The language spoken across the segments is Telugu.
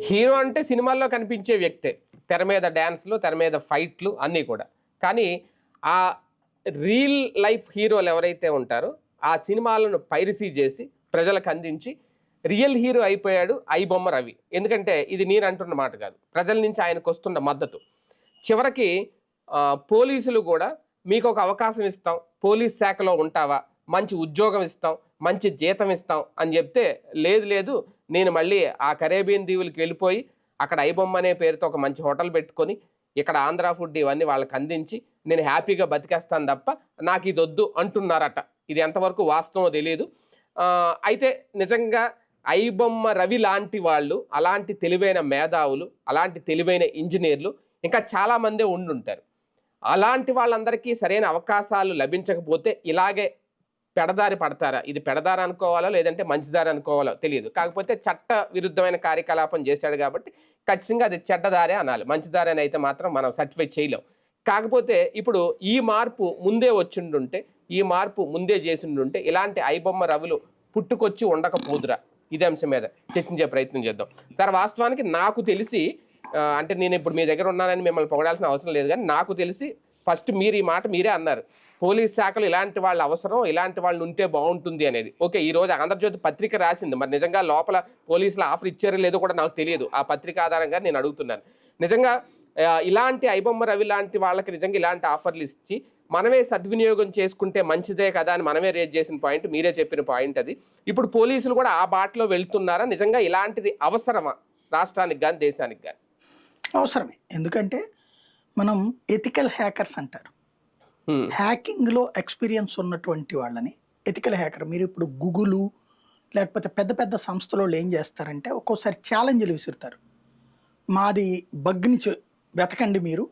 హీరో అంటే సినిమాల్లో కనిపించే వ్యక్తే. తెర మీద డాన్స్‌లు, తెర మీద ఫైట్‌లు అన్నీ కూడా. కానీ ఆ రియల్ లైఫ్ హీరోలు ఎవరైతే ఉంటారో, ఆ సినిమాలను పైరసీ చేసి ప్రజలకు అందించి రియల్ హీరో అయిపోయాడు ఐబొమ్మ రవి. ఎందుకంటే ఇది నేను అంటున్న మాట కాదు. ప్రజల నుంచి ఆయనకొస్తున్న మద్దతు. చివరికి పోలీసులు కూడా మీకొక అవకాశం ఇస్తాం, పోలీస్ శాఖలో ఉంటావా, మంచి ఉద్యోగం ఇస్తాం, మంచి జీతం ఇస్తాం అని చెప్తే, లేదు లేదు నేను మళ్ళీ ఆ కరేబియన్ దీవులకి వెళ్ళిపోయి అక్కడ ఐబొమ్మ అనే పేరుతో ఒక మంచి హోటల్ పెట్టుకొని ఇక్కడ ఆంధ్ర ఫుడ్ ఇవన్నీ వాళ్ళకి అందించి నేను హ్యాపీగా బతికేస్తాను తప్ప నాకు ఇది వద్దు అంటున్నారట. ఇది ఎంతవరకు వాస్తవం తెలియదు. అయితే నిజంగా ఐబొమ్మ రవి లాంటి వాళ్ళు, అలాంటి తెలివైన మేధావులు, అలాంటి తెలివైన ఇంజనీర్లు ఇంకా చాలామందే ఉండుంటారు. అలాంటి వాళ్ళందరికీ సరైన అవకాశాలు లభించకపోతే ఇలాగే పెడదారి పడతారా? ఇది పెడదారి అనుకోవాలో లేదంటే మంచిదారి అనుకోవాలో తెలియదు. కాకపోతే చట్ట విరుద్ధమైన కార్యకలాపం చేశాడు కాబట్టి ఖచ్చితంగా అది చెడ్డదారే అనాలి. మంచిదారి అని అయితే మాత్రం మనం సర్టిఫై చేయలేం. కాకపోతే ఇప్పుడు ఈ మార్పు ముందే వచ్చిండుంటే, ఈ మార్పు ముందే చేసిండుంటే ఇలాంటి ఐబొమ్మ రవులు పుట్టుకొచ్చి ఉండకపోదురా? ఇదే అంశం మీద చర్చించే ప్రయత్నం చేద్దాం. సార్, వాస్తవానికి నాకు తెలిసి అంటే నేను ఇప్పుడు మీ దగ్గర ఉన్నానని మిమ్మల్ని పొగడాల్సిన అవసరం లేదు, కానీ నాకు తెలిసి ఫస్ట్ మీరు ఈ మాట మీరే అన్నారు. పోలీస్ శాఖలు ఇలాంటి వాళ్ళు అవసరం, ఇలాంటి వాళ్ళు ఉంటే బాగుంటుంది అనేది. ఓకే, ఈరోజు ఆంధ్రజ్యోతి పత్రిక రాసింది. మరి నిజంగా లోపల పోలీసులు ఆఫర్ ఇచ్చారో లేదో కూడా నాకు తెలియదు. ఆ పత్రిక ఆధారంగా నేను అడుగుతున్నాను. నిజంగా ఇలాంటి ఐబొమ్మ రవి లాంటి వాళ్ళకి నిజంగా ఇలాంటి ఆఫర్లు ఇచ్చి మనమే సద్వినియోగం చేసుకుంటే మంచిదే కదా అని మనమే రేజ్ చేసిన పాయింట్, మీరే చెప్పిన పాయింట్ అది. ఇప్పుడు పోలీసులు కూడా ఆ బాటలో వెళ్తున్నారా? నిజంగా ఇలాంటిది అవసరమా రాష్ట్రానికి కానీ దేశానికి కానీ? అవసరమే. ఎందుకంటే మనం ఎథికల్ హ్యాకర్స్ అంటారు. హ్యాకింగ్లో ఎక్స్పీరియన్స్ ఉన్నటువంటి వాళ్ళని ఎథికల్ హ్యాకర్. మీరు ఇప్పుడు గూగుల్ లేకపోతే పెద్ద పెద్ద సంస్థల వాళ్ళు ఏం చేస్తారంటే ఒక్కోసారి ఛాలెంజ్లు విసురుతారు. మాది బగ్ని వెతకండి, మీరు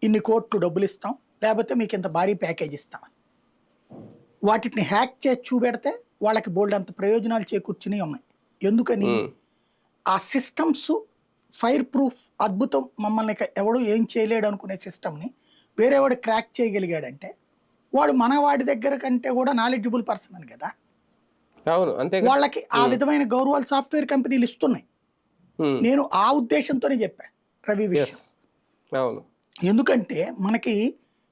ఇన్ని కోట్లు డబ్బులు ఇస్తాం, లేకపోతే మీకు ఇంత భారీ ప్యాకేజ్ ఇస్తామని. వాటిని హ్యాక్ చేసి చూపెడితే వాళ్ళకి బోల్డ్ అంత ప్రయోజనాలు చేకూర్చుని ఉన్నాయి. ఎందుకని? ఆ సిస్టమ్స్ ఫైర్ ప్రూఫ్, అద్భుతం, మమ్మల్ని ఎవడు ఏం చేయలేడు అనుకునే సిస్టమ్ని వేరేవాడు క్రాక్ చేయగలిగాడంటే వాడు మన వాడి దగ్గర కంటే కూడా నాలెడ్జబుల్ పర్సన్ అని కదా. వాళ్ళకి ఆ విధమైన గౌరవాలు సాఫ్ట్వేర్ కంపెనీలు ఇస్తున్నాయి. నేను ఆ ఉద్దేశంతోనే చెప్పా రవి విషయం. ఎందుకంటే మనకి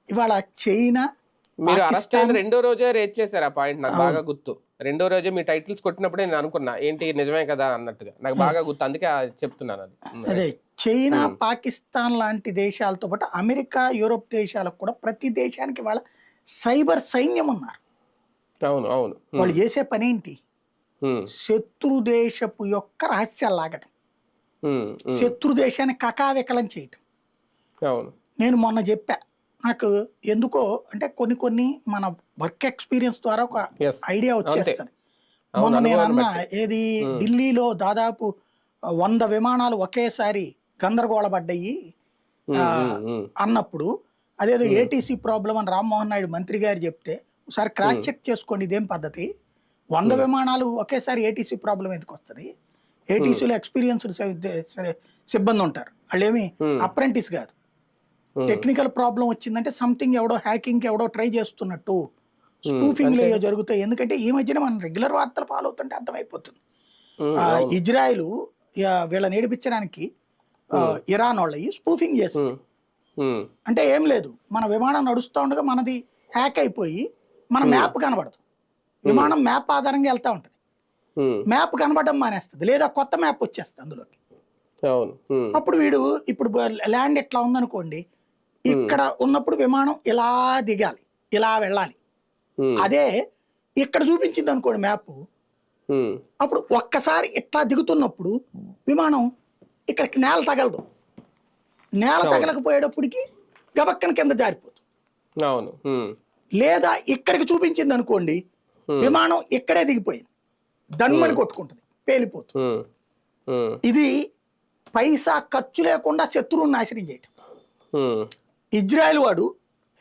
ఇవాళ చైనా, మీరు అరెస్ట్ అయిన రెండో రోజే రేట్ చేశారు ఆ పాయింట్. నాకు బాగా గుర్తు. రెండో రోజే మీ టైటిల్స్ కొట్టినప్పుడే నేను అనుకున్నా ఏంటి నిజమే కదా అన్నట్టుగా. నాకు బాగా గుర్తు, అందుకే చెప్తున్నాను అది. అదే చైనా, పాకిస్తాన్ లాంటి దేశాలతో పాటు అమెరికా, యూరోప్ దేశాలకు కూడా ప్రతి దేశానికి వాళ్ళ సైబర్ సైన్యం ఉన్నారు. అవును అవును. వాళ్ళు చేసే పని ఏంటి? శత్రు దేశపు యొక్క రహస్యాలు లాగటం, శత్రు దేశాన్ని కకావికలం చేయటం. నేను మొన్న చెప్పా, నాకు ఎందుకో అంటే కొన్ని మన వర్క్ ఎక్స్పీరియన్స్ ద్వారా ఒక ఐడియా వచ్చేస్తుంది. మొన్న నేను అన్నా, ఏది ఢిల్లీలో దాదాపు 100 విమానాలు ఒకేసారి గందరగోళపడ్డాయి అన్నప్పుడు, అదేదో ఏటీసీ ప్రాబ్లం అని రామ్మోహన్ నాయుడు మంత్రి గారు చెప్తే ఒకసారి క్రాస్ చెక్ చేసుకోండి, ఇదేం పద్ధతి? 100 విమానాలు ఒకేసారి ఏటీసీ ప్రాబ్లం ఎందుకు వస్తుంది? ఏటీసీలో ఎక్స్పీరియన్స్డ్ సిబ్బంది ఉంటారు, వాళ్ళు ఏమి అప్రెంటిస్ కాదు. టెక్నికల్ ప్రాబ్లం వచ్చిందంటే సంథింగ్ ఎవడో హ్యాకింగ్ ఎవడో ట్రై చేస్తున్నట్టు, స్పూఫింగ్ లో జరుగుతాయి. ఎందుకంటే ఈ మధ్యన మనం రెగ్యులర్ వార్తలు ఫాలో అవుతుంటే అర్థమైపోతుంది. ఇజ్రాయిల్ వీళ్ళని ఏడిపించడానికి ఇరాన్ వాళ్ళవి స్పూఫింగ్ చేస్తుంది. అంటే ఏం లేదు, మన విమానం నడుస్తూ ఉండగా మనది హ్యాక్ అయిపోయి మన మ్యాప్ కనబడదు. విమానం మ్యాప్ ఆధారంగా వెళ్తా ఉంటుంది, మ్యాప్ కనబడడం మానేస్తుంది, లేదా కొత్త మ్యాప్ వచ్చేస్తుంది అందులోకి. అప్పుడు వీడు ఇప్పుడు ల్యాండ్ ఎట్లా ఉందనుకోండి, ఇక్కడ ఉన్నప్పుడు విమానం ఇలా దిగాలి, ఇలా వెళ్ళాలి. అదే ఇక్కడ చూపించింది అనుకోండి మ్యాప్, అప్పుడు ఒక్కసారి ఇట్లా దిగుతున్నప్పుడు విమానం ఇక్కడికి నేల తగలదు. నేల తగలకపోయేటప్పటికి గబక్కన కింద జారిపోతుంది. లేదా ఇక్కడికి చూపించింది అనుకోండి, విమానం ఇక్కడే దిగిపోయింది, దన్మని కొట్టుకుంటుంది, పేలిపోతుంది. ఇది పైసా ఖర్చు లేకుండా శత్రువుని నాశనం చేయటం. ఇజ్రాయెల్ వాడు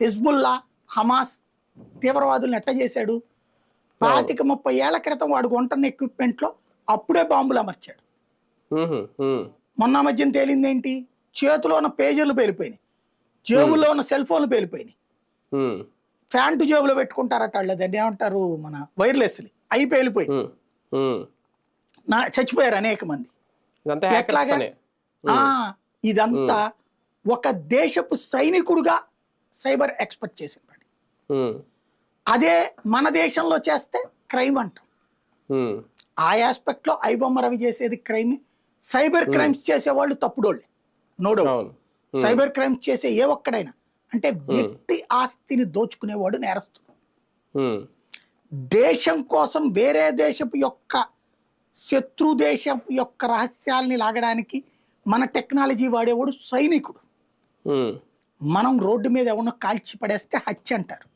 హిజ్బుల్లా, హమాస్ తీవ్రవాదులను ఎట్ట చేశాడు? 25-30 ఏళ్ల క్రితం వాడు కొంటున్న ఎక్విప్మెంట్లో అప్పుడే బాంబులు అమర్చాడు. మొన్న మధ్యన తేలింది ఏంటి? చేతిలో ఉన్న పేజీలు పేలిపోయినాయి, జేబుల్లో ఉన్న సెల్ ఫోన్లు పేలిపోయినాయి. ఫ్యాంటు జేబులో పెట్టుకుంటారట వాళ్ళు, దాన్ని ఏమంటారు, మన వైర్లెస్లు, అవి పేలిపోయి చచ్చిపోయారు అనేక మంది. ఇదంతా hackers ఎట్లాగా పనే. ఆ, ఇదంతా ఒక దేశపు సైనికుడుగా సైబర్ ఎక్స్పర్ట్ చేసిన పని. ఉమ్, అదే మన దేశంలో చేస్తే క్రైమ్ అంటాం. ఉమ్, ఆ ఆస్పెక్ట్ లో ఐబొమ్మ రవి చేసేది క్రైమ్. సైబర్ క్రైమ్స్ చేసేవాళ్ళు తప్పుడోళ్ళే, నో డౌట్. అవును. సైబర్ క్రైమ్స్ చేసే ఏ ఒక్కడైనా అంటే వ్యక్తి ఆస్తిని దోచుకునేవాడు నేరస్తుడు. ఉమ్, దేశం కోసం వేరే దేశపు యొక్క శత్రు దేశం యొక్క రహస్యాల్ని లాగడానికి మన టెక్నాలజీ వాడేవాడు సైనికుడు. ఉమ్, మనం రోడ్డు మీద ఎవరినో కాల్చి పడేస్తే హత్య అంటారు.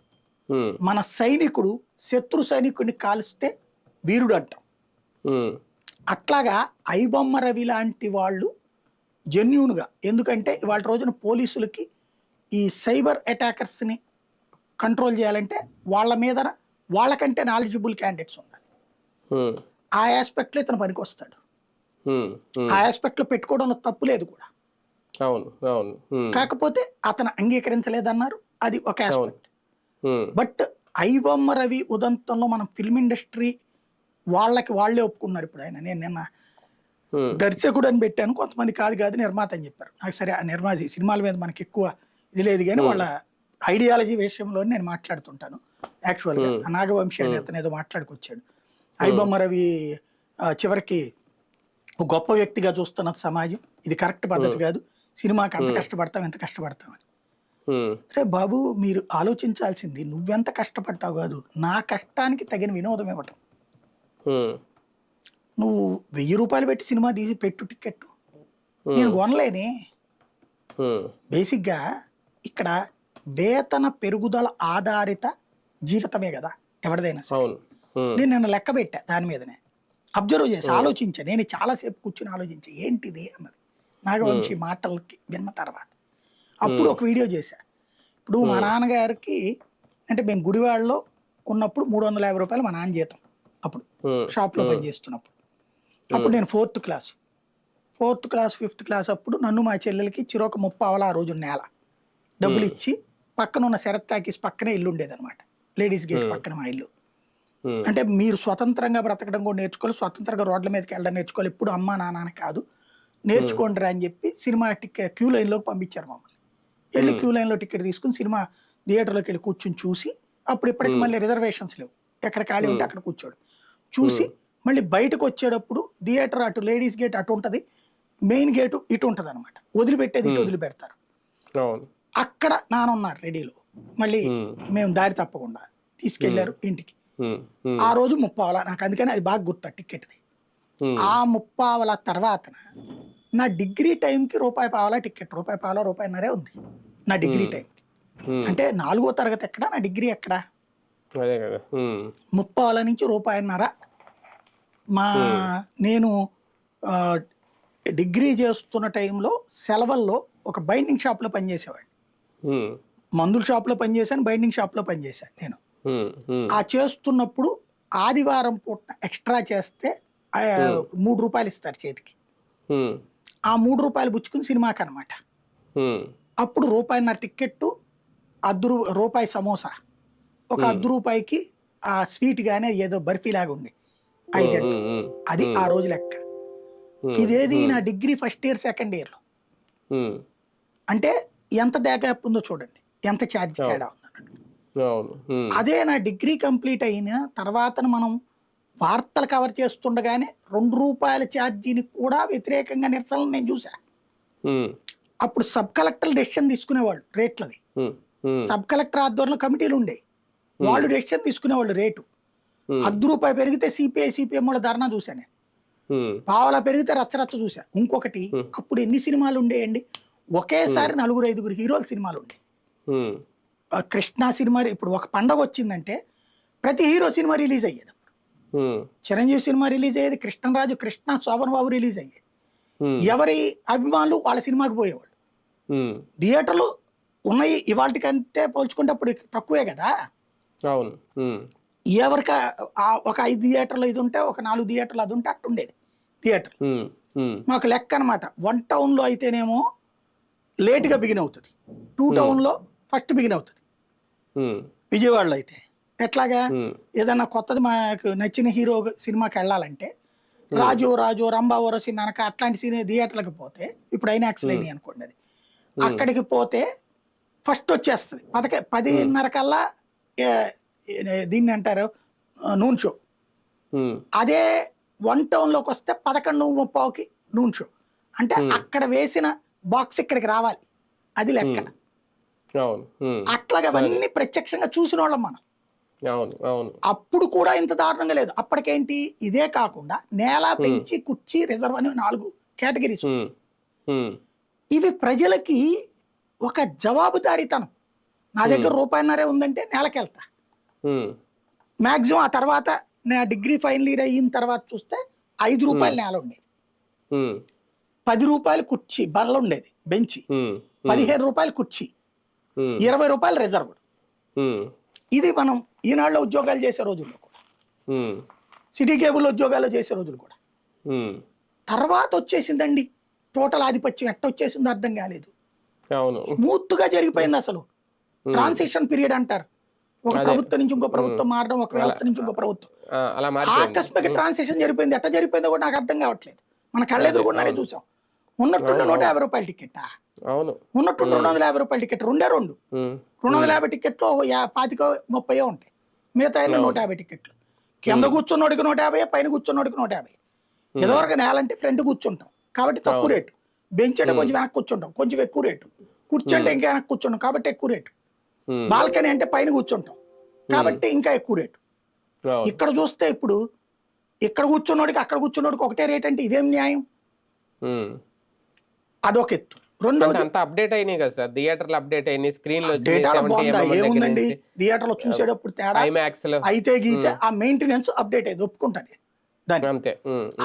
ఉమ్, మన సైనికుడు శత్రు సైనికుడిని కాల్స్తే వీరుడు అంటాం. ఉమ్, అట్లాగా ఐబొమ్మ రవి లాంటి వాళ్ళు జెన్యూన్గా, ఎందుకంటే ఇవాళ రోజున పోలీసులకి ఈ సైబర్ అటాకర్స్ని కంట్రోల్ చేయాలంటే వాళ్ళ మీద వాళ్ళకంటే నాలెడ్జబుల్ క్యాండిడేట్స్ ఉండాలి. ఉమ్, ఆ ఆస్పెక్ట్లో ఇతను పనికి వస్తాడు. ఉమ్, ఉమ్, ఆ ఆస్పెక్ట్లో పెట్టుకోవడంలో తప్పు లేదు కూడా. అవును. అవును. ఉమ్, కాకపోతే అతను అంగీకరించలేదన్నారు, అది ఒక అవును. Aspect. Um, but iBomma Ravi ఉదంతంలో మనం ఫిల్మ్ ఇండస్ట్రీ వాళ్ళే ఒప్పుకున్నారు. ఇప్పుడు ఆయన, నేను నిన్న ఉమ్, దర్శకుడు అని పెట్టాను, కొంతమంది కాదు నిర్మాత అని చెప్పారు. నాకు సరే ఆ నిర్మాత సినిమాల మీద మనకి ఎక్కువ ఇది లేదు కానీ వాళ్ళ ఐడియాలజీ విషయంలో నేను మాట్లాడుతుంటాను. యాక్చువల్గా ఆ నాగవంశీ అని అతను ఏదో మాట్లాడుకొచ్చాడు. ఐబొమ్మ రవి చివరికి ఒక గొప్ప వ్యక్తిగా చూస్తున్న సమాజం, ఇది కరెక్ట్ పద్ధతి కాదు, సినిమాకి అంత కష్టపడతాం ఎంత కష్టపడతామని. ఉమ్, అరే బాబు, మీరు ఆలోచించాల్సింది నువ్వెంత కష్టపడ్డావు కాదు, నా కష్టానికి తగిన వినోదం ఇవ్వటం. ఉమ్, నువ్వు 1000 రూపాయలు పెట్టి సినిమా తీసి పెట్టు టికెట్, నేను కొనలేనే. ఉమ్, బేసిక్గా ఇక్కడ వేతన పెరుగుదల ఆధారిత జీవితమే కదా ఎవరిదైనా సరే. అవును. ఉమ్, నేను నిన్న లెక్క పెట్టా, దాని మీదనే అబ్జర్వ్ చేసి ఆలోచించా. నేను చాలాసేపు కూర్చుని ఆలోచించా ఏంటిది అన్నది నాగవంశీ మాటలకి విన్న తర్వాత. అప్పుడు ఒక వీడియో చేశా. ఇప్పుడు మా నాన్నగారికి అంటే మేము గుడివాడలో ఉన్నప్పుడు 350 రూపాయలు మా నాన్న జీతం అప్పుడు షాప్లో పనిచేస్తున్నప్పుడు. అప్పుడు నేను 4th క్లాస్ 5th క్లాస్ అప్పుడు నన్ను మా చెల్లెలకి చిరొక 30 ఆ రోజు నేల డబ్బులు ఇచ్చి పక్కన ఉన్న శరత్ టాకీస్ పక్కనే ఇల్లు ఉండేదన్నమాట, లేడీస్ గేట్ పక్కన మా ఇల్లు. అంటే మీరు స్వతంత్రంగా బ్రతకడం కూడా నేర్చుకోవాలి, స్వతంత్రంగా రోడ్ల మీదకి వెళ్ళడం నేర్చుకోవాలి, ఎప్పుడు అమ్మా నాన్న కాదు, నేర్చుకోండి రా అని చెప్పి సినిమా క్యూ లైన్లోకి పంపించారు మమ్మల్ని. వెళ్ళి క్యూ లైన్లో టికెట్ తీసుకుని సినిమా థియేటర్లోకి వెళ్ళి కూర్చుని చూసి, అప్పుడు ఇప్పటికి మళ్ళీ రిజర్వేషన్స్ లేవు, ఎక్కడ ఖాళీ ఉంటే అక్కడ కూర్చోడు, చూసి మళ్ళీ బయటకు వచ్చేటప్పుడు థియేటర్ అటు లేడీస్ గేట్ అటు ఉంటుంది, మెయిన్ గేటు ఇటు ఉంటుంది అనమాట, వదిలిపెట్టేది ఇటు వదిలిపెడతారు. అక్కడ నాన్న ఉన్నారు రెడీలో, మళ్ళీ మేము దారి తప్పకుండా తీసుకెళ్లారు ఇంటికి. ఆ రోజు 30 నాకు, అందుకని అది బాగా గుర్తు టికెట్ది. ఆ 30 తర్వాత నా డిగ్రీ టైంకి ₹1.50 టికెట్, ₹1.50 ₹1.50 ఉంది నా డిగ్రీ టైంకి. అంటే 4వ తరగతి ఎక్కడ, నా డిగ్రీ ఎక్కడ, 30 నుంచి ₹1.50. నేను డిగ్రీ చేస్తున్న టైంలో సెలవుల్లో ఒక బైండింగ్ షాప్లో పనిచేసేవాడిని. మందుల షాప్లో పనిచేశాను, బైండింగ్ షాప్లో పనిచేశాను నేను. ఆ చేస్తున్నప్పుడు ఆదివారం పూట ఎక్స్ట్రా చేస్తే 3 రూపాయలు ఇస్తారు చేతికి. ఆ 3 రూపాయలు పుచ్చుకుని సినిమాకి అనమాట. అప్పుడు ₹1.50 టికెట్టు, రూపాయి సమోసా, ఒక ₹10 ఆ స్వీట్ గానే ఏదో బర్ఫీ లాగా ఉంది 5 అది ఆ రోజు లెక్క. ఇదేది నా డిగ్రీ ఫస్ట్ ఇయర్ సెకండ్ ఇయర్లో. అంటే ఎంత గ్యాప్ ఉందో చూడండి, ఎంత ఛార్జ్ తేడా ఉంది. అదే నా డిగ్రీ కంప్లీట్ అయిన తర్వాత మనం వార్తలు కవర్ చేస్తుండగానే ₹2 ఛార్జీని కూడా వ్యతిరేకంగా నిరసనలు నేను చూసా. అప్పుడు సబ్ కలెక్టర్ డెసిషన్ తీసుకునేవాళ్ళు రేట్లది, సబ్ కలెక్టర్ ఆధ్వర్యంలో కమిటీలు ఉండే, వాళ్ళు డెసిషన్ తీసుకునేవాళ్ళు రేటు. ₹10 పెరిగితే సిపిఎం వాళ్ళ ధర్నా చూసా నేను, పావలా పెరిగితే రచ్చరచ్చ చూసా. ఇంకొకటి, అప్పుడు ఎన్ని సినిమాలు ఉండేయండి, ఒకేసారి 4-5 హీరోల సినిమాలు ఉండే. కృష్ణ సినిమా, ఇప్పుడు ఒక పండగ వచ్చిందంటే ప్రతి హీరో సినిమా రిలీజ్ అయ్యేది. చిరంజీవి సినిమా రిలీజ్ అయ్యేది, కృష్ణరాజు, కృష్ణ, శోభన్ బాబు రిలీజ్ అయ్యేది. ఎవరి అభిమానులు వాళ్ళ సినిమాకి పోయేవాళ్ళు. థియేటర్లు ఉన్నాయి ఇవాళ కంటే పోల్చుకుంటే అప్పుడు తక్కువే కదా. ఎవరికి ఒక 5 థియేటర్లు ఇది ఉంటే, ఒక 4 థియేటర్లు అది ఉంటే అట్టుండేది థియేటర్. మాకు లెక్క అనమాట. 1 టౌన్లో అయితేనేమో లేట్గా బిగిన్ అవుతుంది, 2 టౌన్లో ఫస్ట్ బిగిన్ అవుతుంది. విజయవాడలో అయితే ఎట్లాగా, ఏదన్నా కొత్తది మాకు నచ్చిన హీరో సినిమాకి వెళ్ళాలంటే రాజు రంభా ఓరసి ననక అట్లాంటి సినీ థియేటర్లకు పోతే ఇప్పుడు ఐనాక్స్ లేని అనుకోండి, అది అక్కడికి పోతే ఫస్ట్ వచ్చేస్తుంది 10:30 కల్లా దీన్ని అంటారు నూన్ షో. అదే వన్ టౌన్ లోకి వస్తే 11:30కి నూన్ షో. అంటే అక్కడ వేసిన బాక్స్ ఇక్కడికి రావాలి, అది లెక్క. అట్లాగే అవన్నీ ప్రత్యక్షంగా చూసిన వాళ్ళం మనం. అప్పుడు కూడా ఇంత దారుణంగా లేదు. అప్పటికేంటి, ఇదే కాకుండా నేల, బెంచి, కుర్చీ, రిజర్వ్ అని 4 కేటగిరీస్. ఇవి ప్రజలకి ఒక జవాబుదారీతనం. నా దగ్గర ₹1.5 ఉందంటే నేలకి వెళ్తా మాక్సిమం. ఆ తర్వాత నా డిగ్రీ ఫైనల్ ఇయర్ అయిన తర్వాత చూస్తే ₹5 నేల ఉండేది, ₹10 కుర్చీ బల్ల ఉండేది, బెంచి, ₹15 కుర్చీ, ₹20 రిజర్వ్. ఇది మనం ఈనాడులో ఉద్యోగాలు చేసే రోజుల్లో కూడా, సిటీ కేబుల్ ఉద్యోగాలు చేసే రోజులు కూడా. తర్వాత వచ్చేసిందండి టోటల్ ఆధిపత్యం. ఎట్ట వచ్చేసిందో అర్థం కాలేదు, స్మూత్ గా జరిగిపోయింది. అసలు ట్రాన్సిషన్ పీరియడ్ అంటారు, ఒక ప్రభుత్వం నుంచి ఇంకో ప్రభుత్వం మారడం, ఒక వ్యవస్థ నుంచి ఇంకో ప్రభుత్వం, ఆకస్మిక ట్రాన్సిషన్ జరిగిపోయింది. ఎట్ట జరిగిపోయిందో కూడా నాకు అర్థం కావట్లేదు. మన కళ్ళెదురుగుండానే చూసాం. ఉన్నట్టుండి ₹150 టికెట్, ఉన్నట్టుండి ₹250 టికెట్, 2 250 టికెట్లు 25-30 ఉంటాయి, మిగతా 150 టికెట్లు. కింద కూర్చున్నోడికి 150, పైన కూర్చున్నోడికి 150. ఎదవరకు నేలంటే ఫ్రంట్ కూర్చుంటాం కాబట్టి తక్కువ రేటు, బెంచ్ అంటే కొంచెం వెనక్కి కూర్చుంటాం కొంచెం ఎక్కువ రేటు, కూర్చుంటే ఇంకా వెనక్కి కూర్చుంటాం కాబట్టి ఎక్కువ రేటు, బాల్కనీ అంటే పైన కూర్చుంటాం కాబట్టి ఇంకా ఎక్కువ రేటు. ఇక్కడ చూస్తే ఇప్పుడు ఇక్కడ కూర్చున్నోడికి అక్కడ కూర్చున్నోడికి ఒకటే రేట్ అంటే ఇదేం న్యాయం? అదొక ఎత్తు. రెండోది అప్డేట్ అయినాయి కదా సార్, థియేటర్లు అప్డేట్ అయినాయి, స్క్రీన్ లో ఏముందండి థియేటర్ లో చూసేటప్పుడు తేడా అయితే గీతే ఆ మెయింటెనెన్స్ అప్డేట్ అయింది, ఒప్పుకుంటాను దాన్ని. అంతే.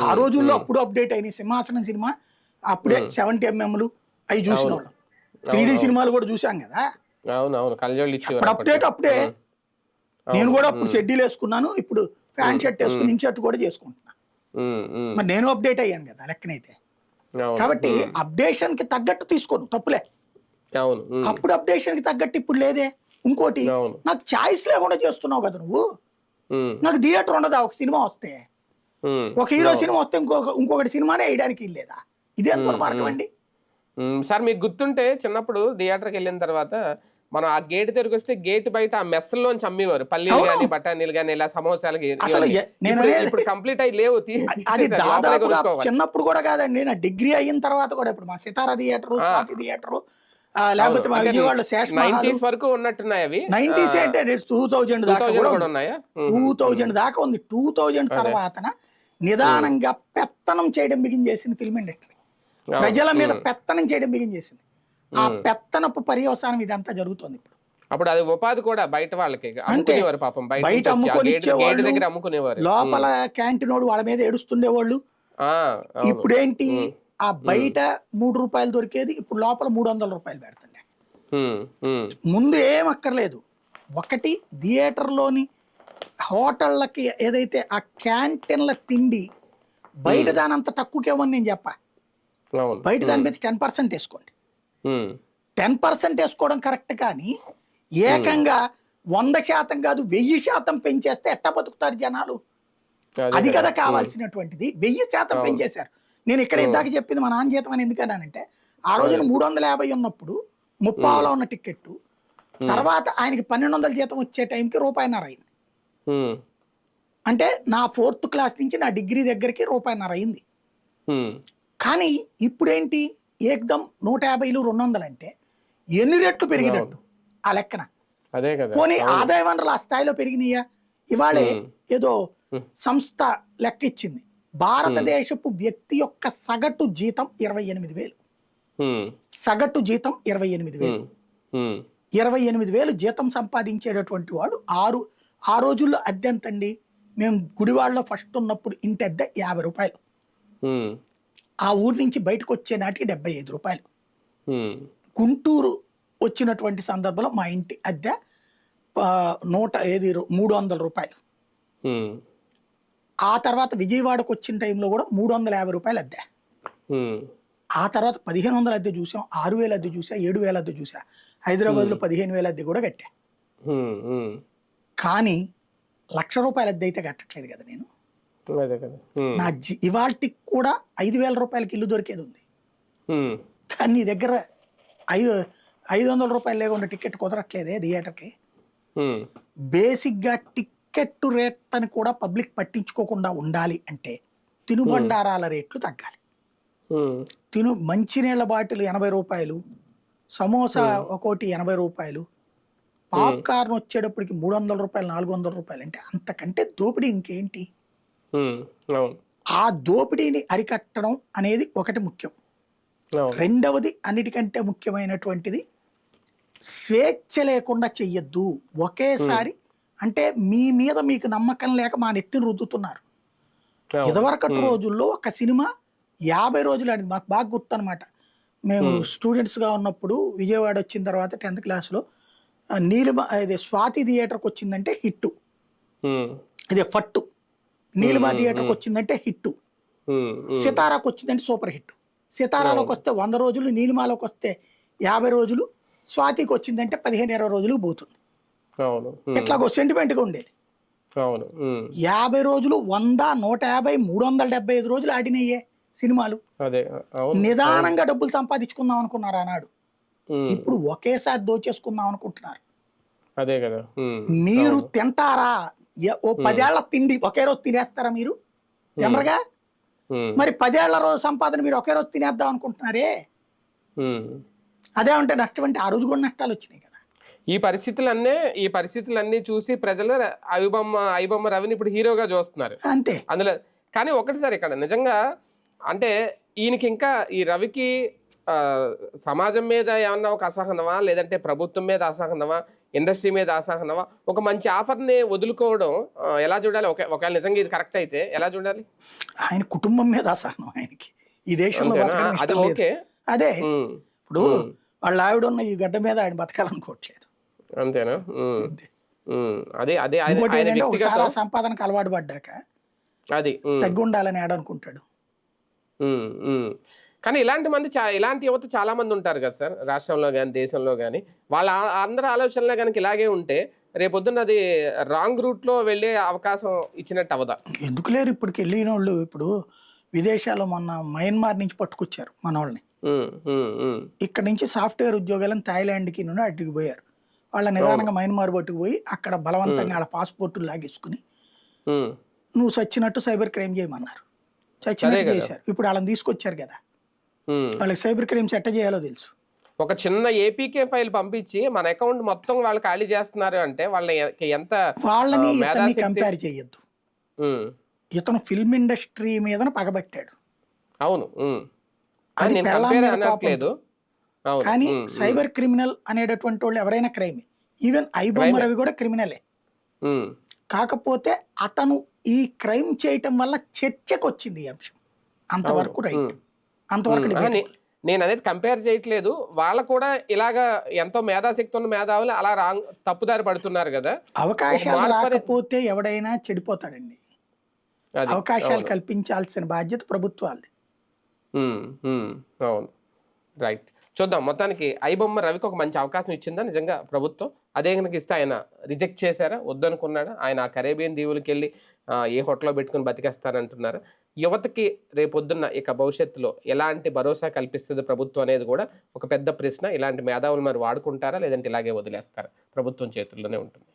ఆ రోజుల్లో అప్పుడు అప్డేట్ అయినాయి. సింహాసనం సినిమా అప్పుడే 70mm అవి చూసిన వాళ్ళం. 3D సినిమాలు కూడా చూసాం కదా. అప్పుడు అప్డేట్ అప్పుడే. నేను కూడా అప్పుడు షెడ్యూల్ వేసుకున్నాను, ఇప్పుడు ప్యాంట్ షర్ట్ వేసుకుని ఇన్షర్ట్ కూడా చేసుకుంటున్నా. మరి నేను అప్డేట్ అయ్యాను కదా లెక్కనైతే. కాబట్టి అప్డేషన్ కి తగ్గట్టు తీసుకోను, తప్పులే. అప్పుడు అప్డేషన్ కి తగ్గట్టు ఇప్పుడు లేదే. ఇంకోటి, నాకు చాయిస్ లేకుండా చేస్తున్నావు కదా నువ్వు. నాకు థియేటర్ ఉండదా? ఒక సినిమా వస్తే, ఒక హీరో సినిమా వస్తే ఇంకొకటి సినిమానే వేయడానికి లేదా? ఇదే ఎంత మార్గం అండి సార్? మీకు గుర్తుంటే చిన్నప్పుడు థియేటర్కి వెళ్ళిన తర్వాత మనం ఆ గేట్ దగ్గరికి వస్తే గేట్ బయట ఆ మెస్సల్లోంచి అమ్మేవారు, పల్లీలు కానీ బఠానీలు కానీ ఇలా సమోసాలు. అసలు ఇప్పుడు కంప్లీట్ అయి లేవు. అది దాదాపుగా చిన్నప్పుడు కూడా కాదండి, నా డిగ్రీ అయిన తర్వాత కూడా. ఇప్పుడు మా సితారా థియేటర్, స్వాతి థియేటర్, లేకపోతే మా విజయవాడలో శేష్ 90s వరకు ఉన్నట్టున్నాయి అవి. 90s అంటే 2000 దాకా కూడా ఉన్నాయా? 2000 దాకా ఉంది. 2000 తర్వాత నిదానంగా పెత్తనం చేయడం బిగించేసింది ఫిల్మ్ ఇండస్ట్రీ. ప్రజల మీద పెత్తనం చేయడం బిగించేసింది. ఆ పెత్తనపు పర్యవసానం ఇదంతా జరుగుతుంది ఇప్పుడు. అప్పుడు అది ఉపాధి కూడా బయట వాళ్ళకి, పాపం బయట అమ్ముకునేవారు, లోపల క్యాంటీనోడు వాళ్ళ మీద ఏడుస్తుండేవాళ్ళు. ఇప్పుడేంటి, ఆ బయట ₹3 దొరికేది ఇప్పుడు లోపల ₹300 పెడుతుండే. ముందు ఏం అక్కర్లేదు, ఒకటి థియేటర్లోని హోటళ్ళకి ఏదైతే ఆ క్యాంటీన్ల తిండి బయట దాని అంత తక్కువకి ఇవ్వని నేను చెప్పా. బయట దాని మీద 10% వేసుకోండి. 10% వేసుకోవడం కరెక్ట్, కానీ ఏకంగా 100% కాదు 1000% పెంచేస్తే ఎట్టా బతుకుతారు జనాలు? అది కదా కావాల్సినటువంటిది. 1000% పెంచేశారు. నేను ఇక్కడ ఇందాక చెప్పింది మా నాన్న జీతం అని ఎందుకన్నానంటే, ఆ రోజున 350 ఉన్నప్పుడు 30 ఉన్న టికెట్ తర్వాత ఆయనకి 1200 జీతం వచ్చే టైంకి ₹1.50 అయింది. అంటే నా 4th క్లాస్ నుంచి నా డిగ్రీ దగ్గరికి ₹1.50 అయింది. కానీ ఇప్పుడేంటి, ఏకదం 150, 200 అంటే ఎన్ని రెట్లు పెరిగినట్టు ఆ లెక్కన. పోనీ ఆదాయ వనరులు ఆ స్థాయిలో పెరిగినాయా? ఇవాళే ఏదో సంస్థ లెక్క ఇచ్చింది, భారతదేశపు వ్యక్తి యొక్క సగటు జీతం 28,000. సగటు జీతం 28,000. 28,000 జీతం సంపాదించేటటువంటి వాడు ఆ రోజుల్లో అద్దె ఎంతండి? మేము గుడివాడలో ఫస్ట్ ఉన్నప్పుడు ఇంటి అద్దె ₹50. ఆ ఊరి నుంచి బయటకు వచ్చే నాటికి ₹75. గుంటూరు వచ్చినటువంటి సందర్భంలో మా ఇంటి అద్దె ₹300. ఆ తర్వాత విజయవాడకు వచ్చిన టైంలో కూడా ₹350 అద్దె. ఆ తర్వాత 1,500 అద్దె చూసాం, 6,000 అద్దె చూసా, 7,000 అద్దె చూసా. హైదరాబాద్లో 15,000 అద్దె కూడా కట్టా. కానీ ₹1,00,000 అద్దె అయితే కట్టట్లేదు కదా నేను. అదే కదా. నా ఇవాళకి కూడా 5,000 రూపాయలకి ఇల్లు దొరికేది ఉంది, కానీ నీ దగ్గర 500 రూపాయలు లేకుండా టికెట్ కుదరట్లేదే థియేటర్కి. బేసిక్గా టికెట్ రేట్ అని కూడా పబ్లిక్ పట్టించుకోకుండా ఉండాలి అంటే తినుబండారాల రేట్లు తగ్గాలి. మంచినీళ్ళ బాటిల్ 80 రూపాయలు, సమోసా ఒకటి 80 రూపాయలు, పాప్కార్న్ వచ్చేటప్పటికి 300 రూపాయలు 400 రూపాయలు అంటే అంతకంటే దోపిడీ ఇంకేంటి? ఆ దోపిడీని అరికట్టడం అనేది ఒకటి ముఖ్యం. రెండవది అన్నిటికంటే ముఖ్యమైనటువంటిది స్వేచ్ఛ లేకుండా చెయ్యొద్దు. ఒకేసారి అంటే మీ మీద మీకు నమ్మకం లేక మా నెత్తిని రుద్దుతున్నారు. ఇదివరకటి రోజుల్లో ఒక సినిమా 50 రోజులు ఆడింది. మాకు బాగా గుర్తు అనమాట. మేము స్టూడెంట్స్గా ఉన్నప్పుడు విజయవాడ వచ్చిన తర్వాత 10th క్లాస్లో ఇది స్వాతి థియేటర్కి వచ్చిందంటే హిట్టు, ఇదే ఫట్టు. నీలిమా థియేటర్కి వచ్చిందంటే హిట్టు, సితారాకు వచ్చిందంటే సూపర్ హిట్. సితారాలోకి వస్తే 100 రోజులు, నీలిమాలోకి వస్తే 50 రోజులు, స్వాతికి వచ్చిందంటే 15-20 రోజులు పోతుంది. ఇట్లాగో సెంటిమెంట్గా ఉండేది. 50 రోజులు 100, 150, 375 రోజులు ఆడినయ్యే సినిమాలు. నిదానంగా డబ్బులు సంపాదించుకుందాం అనుకున్నారు ఆనాడు. ఇప్పుడు ఒకేసారి దోచేసుకుందాం అనుకుంటున్నారు. అదే కదా. మీరు తింటారా? ఓ 10 ఏళ్ల తిండి ఒకే రోజు తినేస్తారా మీరు? తినరుగా. మరి 10 ఏళ్ల రోజు సంపాదన మీరు ఒకే రోజు తినేద్దాం అనుకుంటున్నారే. అదే ఉంటే నష్టం అంటే ఆ రోజు కూడా నష్టాలు వచ్చినాయి కదా. ఈ పరిస్థితులన్నీ చూసి ప్రజలు ఐబొమ్మ రవిని ఇప్పుడు హీరోగా చూస్తున్నారు అంతే. అందులో కానీ ఒకటి సార్, ఇక్కడ నిజంగా అంటే ఈయనకి ఇంకా ఈ రవికి సమాజం మీద ఏమన్నా ఒక అసహనమా, లేదంటే ప్రభుత్వం మీద అసహనమా, ఇండస్ట్రీ మీద అసహనమా? ఒక మంచి ఆఫర్ని వదులుకోవడం ఎలా చూడాలి? ఒకవేళ నిజంగా ఇది కరెక్ట్ అయితే ఎలా చూడాలి? ఆయన కుటుంబం మీద అసహనం ఆయనకి, ఈ దేశంలో అది ఓకే. అదే ఇప్పుడు వాళ్ళ ఆవిడ ఉన్న ఈ గడ్డ మీద ఆయన బతకాలనుకోవట్లేదు. అంతేనా? అదే అదే ఒకసారి సంపాదనకు అలవాటు పడ్డాక అది తగ్గి ఉండాలని ఆడనుకుంటాడు. కానీ ఇలాంటి యువత చాలా మంది ఉంటారు కదా సార్, రాష్ట్రంలో కానీ దేశంలో కానీ. వాళ్ళ అందరి ఆలోచనలే కనుక ఇలాగే ఉంటే రేపొద్దున అది రాంగ్ రూట్లో వెళ్ళే అవకాశం ఇచ్చినట్టు అవదా? ఎందుకు లేరు ఇప్పటికి వెళ్ళిన వాళ్ళు. ఇప్పుడు విదేశాల్లో మొన్న మయన్మార్ నుంచి పట్టుకొచ్చారు మన వాళ్ళని. ఇక్కడ నుంచి సాఫ్ట్వేర్ ఉద్యోగాలను థాయిలాండ్కి నుండి అటుకు పోయారు. వాళ్ళ నిదానంగా మయన్మార్ పట్టుకుపోయి అక్కడ బలవంతంగా వాళ్ళ పాస్పోర్టులు లాగేసుకుని నువ్వు చచ్చినట్టు సైబర్ క్రైమ్ చేయమన్నారు. చచ్చినట్టు చేశారు. ఇప్పుడు వాళ్ళని తీసుకొచ్చారు కదా, వాళ్ళకి సైబర్ క్రైమ్స్ ఎట్ట చేయాలో తెలుసు. ఒక చిన్న ఏపీకే ఫైల్ పంపించి మన అకౌంట్ మొత్తం వాళ్ళు ఖాళీ చేస్తున్నారు అంటే వాళ్ళని ఇతన్ని కంపేర్ చేయొద్దు. ఇతను ఫిల్మ్ ఇండస్ట్రీ మీద పగబట్టాడు. అవును, కానీ సైబర్ క్రిమినల్ అనేటటువంటి వాళ్ళు ఎవరైనా క్రైమే. ఈవెన్ ఐబొమ్మ రవి కూడా క్రిమినలే. కాకపోతే అతను ఈ క్రైమ్ చేయటం వల్ల చర్చకు వచ్చింది ఈ అంశం. అంతవరకు రైట్, అంతవరకు నేను అనేది కంపేర్ చేయట్లేదు. వాళ్ళు కూడా ఇలాగా ఎంతో మేధాశక్తి ఉన్న మేధావులు అలా తప్పుదారి పడుతున్నారు కదా. అవకాశాలు రాకపోతే ఎవడైనా చెడిపోతాడండి. అవకాశాలు కల్పించాల్సిన బాధ్యత ప్రభుత్వాలది. అవును, రైట్. చూద్దాం. మొత్తానికి ఐబొమ్మ రవికి ఒక మంచి అవకాశం ఇచ్చిందా నిజంగా ప్రభుత్వం? అదే కనుక ఇస్తే ఆయన రిజెక్ట్ చేశారా, వద్దనుకున్నాడా? ఆయన ఆ కరేబియన్ దీవులకి వెళ్ళి ఏ హోటల్లో పెట్టుకుని బతికేస్తారంటున్నారు. యువతకి రేపొద్దున్న ఇక భవిష్యత్తులో ఎలాంటి భరోసా కల్పిస్తుంది ప్రభుత్వం అనేది కూడా ఒక పెద్ద ప్రశ్న. ఇలాంటి మేధావులు మరి వాడుకుంటారా, లేదంటే ఇలాగే వదిలేస్తారా? ప్రభుత్వం చేతుల్లోనే ఉంటుంది.